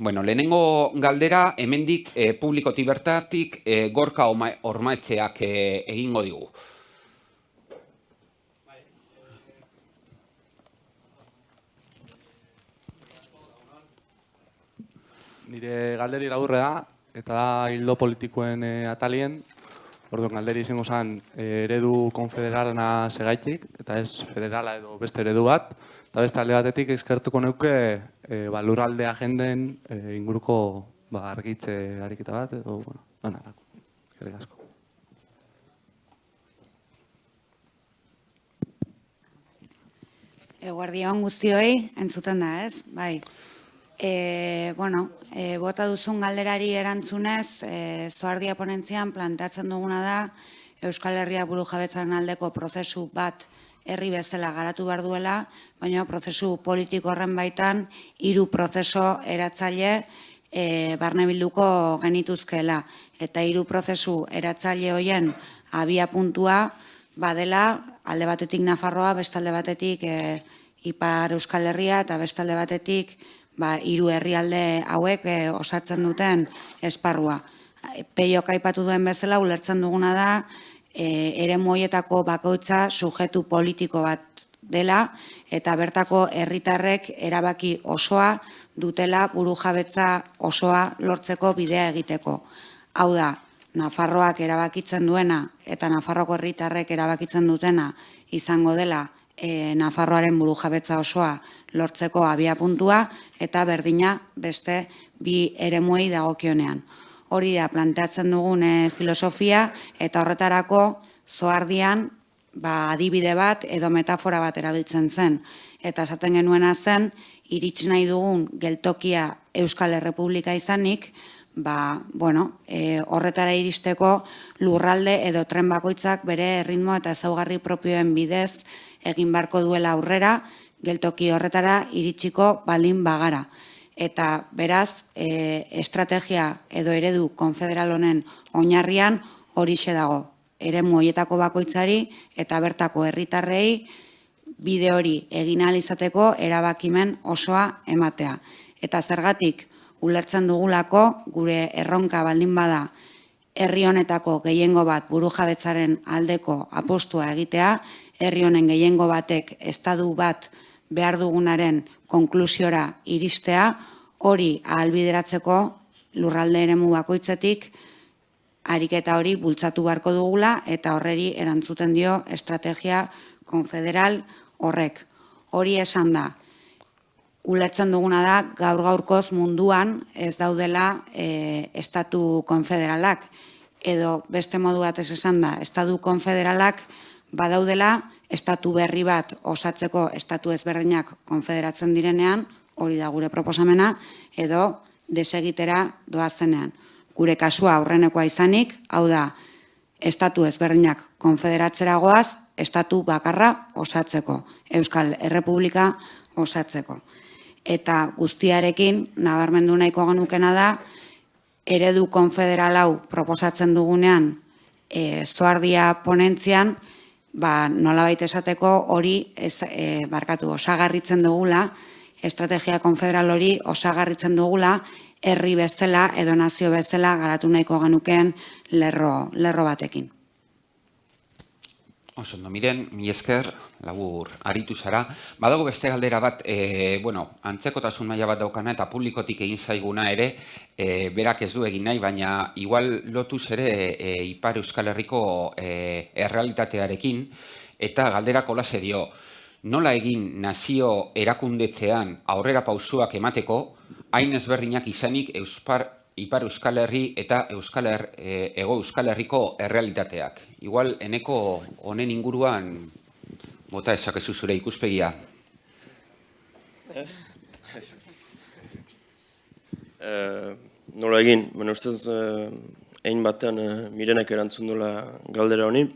Bueno, lehenengo galdera, hemendik publikotik bertatik Gorka Ormaetxeak egingo digu. Nire galderi laburre da, eta da hildo politikoen atalien. Orduan, galderi izango zen eredu konfederalena segaitik, eta ez federala edo beste eredu bat. Eta beste alde batetik eskertuko neuke lurralde agenden inguruko argitze ariketa bat, edo, bueno, danarako. Eskerrik asko. Eguerdion guztioi, entzuten da, ez? Bai. Bota duzun galderari erantzunez, Zoardia ponentzian planteatzen duguna da Euskal Herria burujabetzaren aldeko prozesu bat herri bezala garatu behar duela, baina prozesu politiko horren baitan 3 prozeso eratzaile barne bilduko genituzkeela. Eta 3 prozesu eratzaile horien abia puntua badela alde batetik Nafarroa, bestalde batetik Ipar Euskal Herria eta bestalde batetik 3 herrialde hauek osatzen duten esparrua. Peiok aipatu duen bezala ulertzen duguna da eremu horietako bakoitza sujetu politiko bat dela eta bertako herritarrek erabaki osoa dutela burujabetza osoa lortzeko bidea egiteko. Hau da, Nafarroak erabakitzen duena eta Nafarroko herritarrek erabakitzen dutena izango dela Nafarroaren burujabetza osoa lortzeko abia puntua eta berdina beste 2 eremuei dagokionean. Hori da planteatzen dugun filosofia eta horretarako Zoardian adibide bat edo metafora bat erabiltzen zen. Eta esaten genuena zen, iritsi nahi dugun geltokia Euskal Errepublika izanik, horretara iristeko lurralde edo tren bakoitzak bere erritmo eta ezaugarri propioen bidez egin beharko duela aurrera, geltoki horretara iritsiko baldin bagara. Eta beraz, estrategia edo eredu konfederal honen oinarrian horixe dago. Eremu horietako bakoitzari eta bertako herritarrei bide hori egin ahal izateko erabakimen osoa ematea. Eta zergatik ulertzen dugulako gure erronka baldin bada herri honetako gehiengo bat burujabetzaren aldeko apostua egitea, herri honen gehiengo batek estatu bat behar dugunaren konklusiora iristea, hori ahalbideratzeko lurralde eremu bakoitzetik ariketa hori bultzatu beharko dugula eta horreri erantzuten dio estrategia konfederal horrek. Hori esan da, ulertzen duguna da gaur-gaurkoz munduan ez daudela estatu konfederalak, edo beste modu batez esan da, estatu konfederalak badaudela estatu berri bat osatzeko estatu ezberdinak konfederatzen direnean, hori da gure proposamena, edo desegitera doazenean. Gure kasua aurrenekoa izanik, hau da, estatu ezberdinak konfederatzera goaz, estatu bakarra osatzeko, Euskal Errepublika osatzeko. Eta guztiarekin, nabarmendu nahiko genukena da, eredu konfederal hau proposatzen dugunean, Zoardia ponentzian, nolabait esateko hori osagarritzen dugula, estrategia konfederal hori osagarritzen dugula, herri bezala edo nazio bezala garatu nahiko genukeen lerro batekin. Osondo, miren, mi esker, labur aritu zara. Badago beste galdera bat, antzekotasun maila bat daukana eta publikotik egin zaiguna ere, berak ez du egin nahi, baina igual lotuz ere Ipar Euskal Herriko errealitatearekin, eta galderak holaxe dio, nola egin nazio erakundetzean aurrera pausuak emateko, hain ezberdinak izanik Ipar Euskal Herri eta Hego Euskal Herriko errealitateak. Igual, eneko honen inguruan, bota esakezu zure ikuspegia. Nola egin, ustez, egin batean mirenek erantzun dola galdera honi.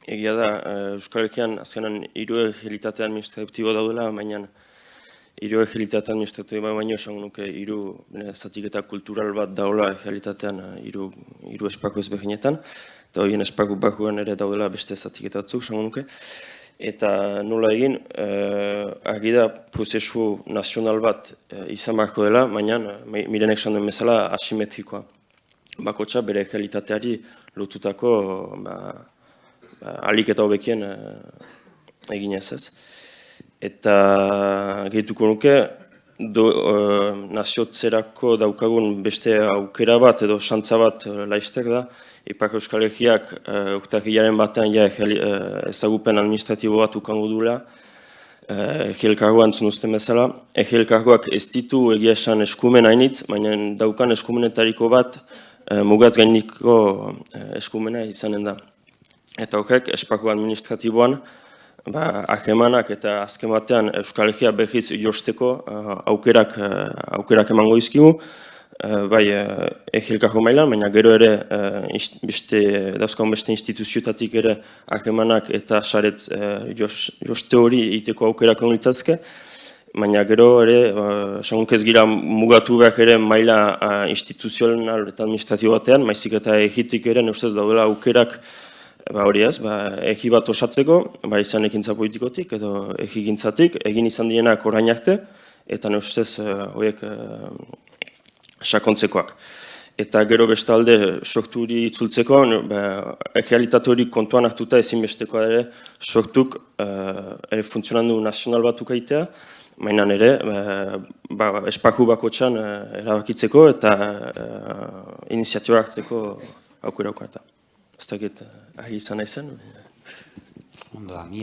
Egia da, Euskal Herrian azkenan 3 egilitatean administratibo daudela, baina 3 egilitatean administratibo baino esan nuke 3 zatiketa kultural bat daula egilitatean 3 espako ezberdinetan, eta horien espako bakuan ere daudela beste zatiketa batzuk, esan nuke. eta nola egin, argi da prozesu nazional bat izan beharko dela, baina Mirenek esan duen bezala asimetrikoa. Bakotxa bere realitateari lotutako ahalik eta hobekien eginez ez. Eta gehituko nuke, naziotzerako daukagun beste aukera bat edo xantza bat laiztek da, Ipar Euskal Herriak urtarrilaren batean ezagupen administratibo bat ukango duela, Egielkargoa entzun uzten bezala. Egielkargoak ez ditu egia esan eskumen hainitz, baina daukan eskumenetariko bat mugaz gainiko eskumena izanen da. Eta horrek, esparru administratiboan, ahemanak eta azken batean Euskal Herria berriz josteko aukerak emango izkigu, bai Egielkargo mailan, baina gero ere dauzkagun beste instituzioetatik ere ahemanak eta saret joste hori egiteko aukerak egon litzazke, baina gero ere, esango ez gira mugatu behar ere maila instituzional eta administratibo batean, maizik eta egitik ere ustez daudela aukerak hori ez, egi bat osatzeko, izan ekintza politikotik edo egigintzatik, egin izan dienak orain arte, eta ustez horiek sakontzekoak. Eta gero bestalde sortu hori itzultzeko, realitate hori kontuan hartuta ezinbestekoa ere sortuk funtzionandu nazional batuk aitea, mainan ere esparru bakotxan erabakitzeko eta iniziatiba hartzeko aukera aukarta. Ez dakit, ahi izan nahi zen. Ondo da, mi